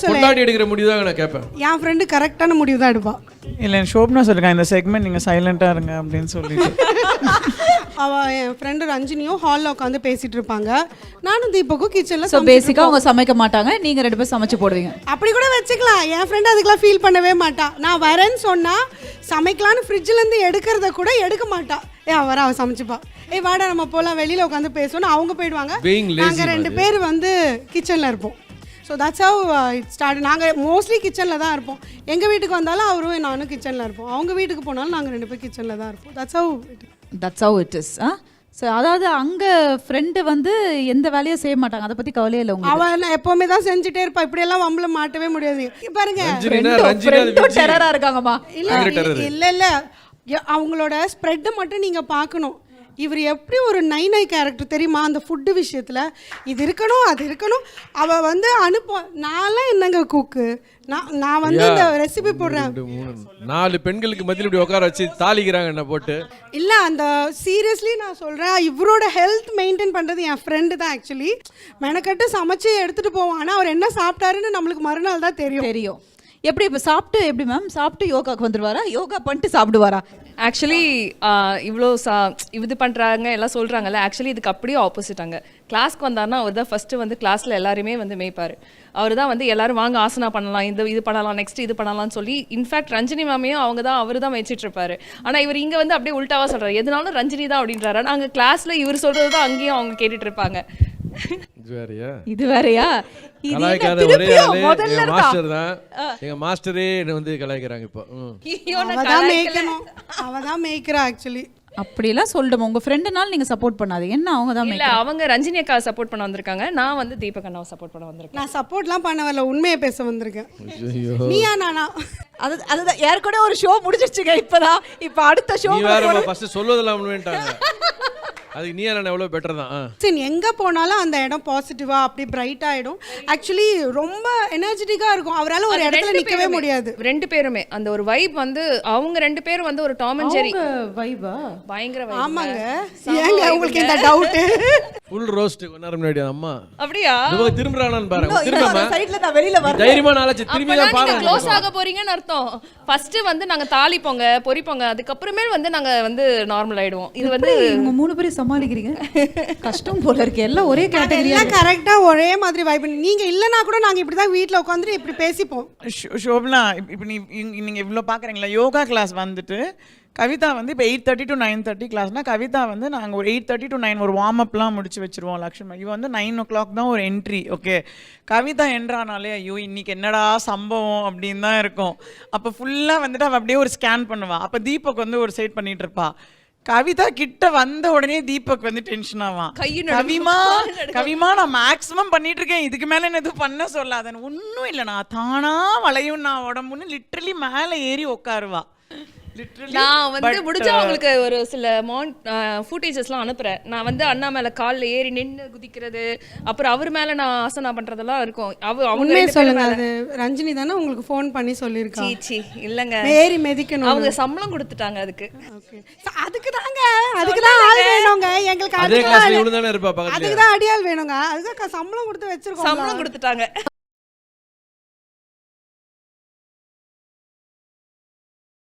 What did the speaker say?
சொல்லு, பொண்டாட்டி எடுக்கிற முடிவு தான் நான் கேட்பேன். என் ஃப்ரெண்டு கரெக்டான முடிவு தான் எடுப்பான். இல்லை ஷோப்னா சொல்லிருக்கேன் இந்த செக்மெண்ட் நீங்கள் சைலண்ட்டாக இருங்க அப்படின்னு சொல்லிட்டு. அவள் என் ஃப்ரெண்டு ரஞ்சினியும் ஹாலில் உட்காந்து பேசிகிட்டு இருப்பாங்க, நானும் தீபக்கும் கிச்சனில். ஸோ பேசிக்காக அவங்க சமைக்க மாட்டாங்க, நீங்கள் 2 பேரும் சமைச்சு போடுவீங்க. அப்படி கூட வச்சுக்கலாம். என் ஃப்ரெண்டு அதுக்கெலாம் ஃபீல் பண்ணவே மாட்டா. நான் வரேன்னு சொன்னால் சமைக்கலான்னு ஃப்ரிட்ஜிலேருந்து எடுக்கிறத கூட எடுக்க மாட்டா. அவள் சமைச்சுப்பா. வாடா நம்ம போகலாம் வெளியில் உட்காந்து பேசணும்னு அவங்க போயிடுவாங்க. நாங்கள் 2 பேர் வந்து கிச்சனில் இருப்போம். So that's how it start. நாங்கள் மோஸ்ட்லி கிச்சனில் தான் இருப்போம். எங்கள் வீட்டுக்கு வந்தாலும் அவரும் நானும் கிச்சனில் இருப்போம். அவங்க வீட்டுக்கு போனாலும் நாங்கள் 2 பேர் கிச்சனில் தான் இருப்போம். That's how it is. So அதாவது அங்கே ஃப்ரெண்டு வந்து எந்த வேலையும் செய்ய மாட்டாங்க, அதை பற்றி கவலையே இல்லை உங்களுக்கு. அவன் எப்போவுமே தான் செஞ்சுட்டே இருப்பா. இப்படியெல்லாம் வம்பல மாட்டவே முடியாது. பாருங்க டெரரா இருக்காங்கம்மா. இல்லை அவங்களோட ஸ்ப்ரெட்டை மட்டும் நீங்கள் பார்க்கணும். இவர் எப்படி ஒரு நை கேரக்டர் தெரியுமா? அந்த ஃபுட்டு விஷயத்தில் இது இருக்கணும் அது இருக்கணும். அவள் வந்து நான்லாம் என்னங்க குக்கு, நான் வந்து இந்த ரெசிபி போடுறேன். 4 பெண்களுக்கு மத்தியில் இப்படி உட்கார வச்சு தாளிக்கிறாங்க என்ன போட்டு. இல்லை அந்த சீரியஸ்லி நான் சொல்கிறேன், இவரோட ஹெல்த் மெயின்டைன் பண்ணுறது என் ஃப்ரெண்டு தான். ஆக்சுவலி மெனக்கட்டு சமைச்சு எடுத்துகிட்டு போவான். ஆனால் அவர் என்ன சாப்பிட்டாருன்னு நம்மளுக்கு மறுநாள் தான் தெரியும். எப்படி இப்போ சாப்பிட்டு எப்படி மேம் சாப்பிட்டு யோகாக்கு வந்துடுவாரா, யோகா பண்ணிட்டு சாப்பிடுவாரா? ஆக்சுவலி இவ்வளோ இது பண்ணுறாங்க எல்லாம் சொல்கிறாங்கல்ல, ஆக்சுவலி இதுக்கு அப்படியே ஆப்போசிட்டாங்க. கிளாஸ்க்கு வந்தார்னா அவர் தான் ஃபஸ்ட்டு வந்து கிளாஸில் எல்லாருமே வந்து மேய்ப்பார். அவர் தான் வந்து எல்லாரும் வாங்க ஆசனா பண்ணலாம், இது பண்ணலாம், நெக்ஸ்ட் இது பண்ணலாம்னு சொல்லி. இன்ஃபேக்ட் ரஞ்சினி மேமையும் அவர் தான் வச்சுட்டு இருப்பாரு. ஆனால் இவர் இங்கே வந்து அப்படியே உல்ட்டாவாக சொல்கிறார், எதுனாலும் ரஞ்சினி தான் அப்படின்றாரு. நாங்கள் கிளாஸில் இவர் சொல்கிறது தான் அங்கேயும் அவங்க கேட்டுட்டு இருப்பாங்க. இது வேறையா? மாஸ்டர் தான் எங்க மாஸ்டரே வந்து கலாய்க்கிறாங்க இப்போ. அவதான் மேய்க்கிறா ஆக்சுவலி. அப்படிலாம் சொல்லிட்டோம். உங்க ஃப்ரெண்டுனால நீங்க சப்போர்ட் பண்ணாதீங்க. என்ன அவங்க தான் இல்ல, அவங்க ரஞ்சினி அக்கா சப்போர்ட் பண்ண வந்திருக்காங்க, நான் வந்து தீபக் அண்ணாவை சப்போர்ட் பண்ண வந்திருக்கேன். நான் சப்போர்ட்லாம் பண்ண வரல, உண்மையை பேச வந்திருக்கேன். நீயா நானா? அதுதான் ஏற்கனவே ஒரு ஷோ முடிஞ்சிருச்சுங்க. இப்பதான் இப்ப அடுத்த ஷோ ஃபர்ஸ்ட் சொல்வதெல்லாம் வேண்டாங்க. அதுக்கு நீ என்ன எவ்வளோ பெட்டர் தான். சரி, எங்கே போனாலும் அந்த இடம் பாசிட்டிவாக அப்படி பிரைட் ஆகிடும். ஆக்சுவலி ரொம்ப எனர்ஜெட்டிக்காக இருக்கும். அவரால் ஒரு இடத்துல நிற்கவே முடியாது. 2 பேருமே அந்த ஒரு வைப் வந்து அவங்க 2 பேரும் வந்து ஒரு டாம் அண்ட் ஜெரி வைபா பயங்கர வைப். ஆமாங்க. ஏங்க உங்களுக்கு இந்த டவுட்? ஃபுல் ரோஸ்ட் கொண்டாட முன்னாடி அம்மா அப்படியா திரும்பறானான்னு பாருங்க. திரும்பமா சைடுல நான் வெளியில வரேன். தைரியமா நாளைக்கு திரும்பி தான் பாருங்க. க்ளோஸ் ஆக போறீங்கன்னு அர்த்தம். ஃபர்ஸ்ட் வந்து நாங்க தாளிப்போங்க பொரிப்போங்க, அதுக்கு அப்புறமே வந்து நாங்க வந்து நார்மல் ஆயிடுவோம். இது வந்து உங்க 3 பேரும் சமாளிக்கிறீங்க, கஷ்டம் போல இருக்கு. எல்லாம் ஒரே கேட்டகரியா கரெக்டா ஒரே மாதிரி வைப். நீங்க இல்லனா கூட நாங்க இப்படி தான் வீட்ல உட்கார்ந்து இப்படி பேசிப்போம். ஷோபனா இப்போ நீங்க இவ்வளோ பார்க்குறீங்களா, யோகா கிளாஸ் வந்துட்டு கவிதா வந்து இப்போ 8:30 to 9:30 கிளாஸ்னா கவிதா வந்து நாங்கள் ஒரு 8:30 to 9 ஒரு வார்ம் அப்லாம் முடிச்சு வச்சுருவோம். லக்ஷ்மி இவ வந்து 9 o'clock தான் ஒரு என்ட்ரி. ஓகே, கவிதா என்றானாலே ஐயோ இன்னைக்கு என்னடா சம்பவம் அப்படின்னு தான் இருக்கும். அப்போ ஃபுல்லாக வந்துட்டு அவள் அப்படியே ஒரு ஸ்கேன் பண்ணுவாள். அப்போ தீபக் வந்து ஒரு சைட் பண்ணிட்டு இருப்பா. கவிதா கிட்ட வந்த உடனே தீபக் வந்து டென்ஷன் ஆவான். கவிமா நான் மேக்ஸிமம் பண்ணிட்டு இருக்கேன், இதுக்கு மேல என்ன எதுவும் பண்ண சொல்லாதன்னு. ஒன்றும் இல்லை, நான் தானா வளையும் நான் உடம்புன்னு லிட்ரலி மேலே ஏறி உட்காருவா. நான் வந்து முடிஞ்சா உங்களுக்கு ஒரு சில ஃபுட்டேஜஸ்லாம் அனுப்புறேன். நான் வந்து அண்ணா மேல காலில் ஏறி நின்று குதிக்கிறது, அப்புறம் அவர் மேல நான் ஆசனா பண்றதெல்லாம் இருக்கும். அவங்க சொல்லுங்க, அது ரஞ்சினி தானே உங்களுக்கு ஃபோன் பண்ணி சொல்லியிருக்கா? சீ இல்லங்க, ஏறி மிதிக்கணும். அவங்க சம்பளம் கொடுத்துட்டாங்க அதுக்கு. அதுக்கு தான் ஆள் வேணுங்க. எங்களுக்கு அதுக்கு தான் அடியாள் வேணுங்க. அதுக்கு சம்பளம் கொடுத்து வச்சிருக்கோம். சம்பளம் கொடுத்துட்டாங்க.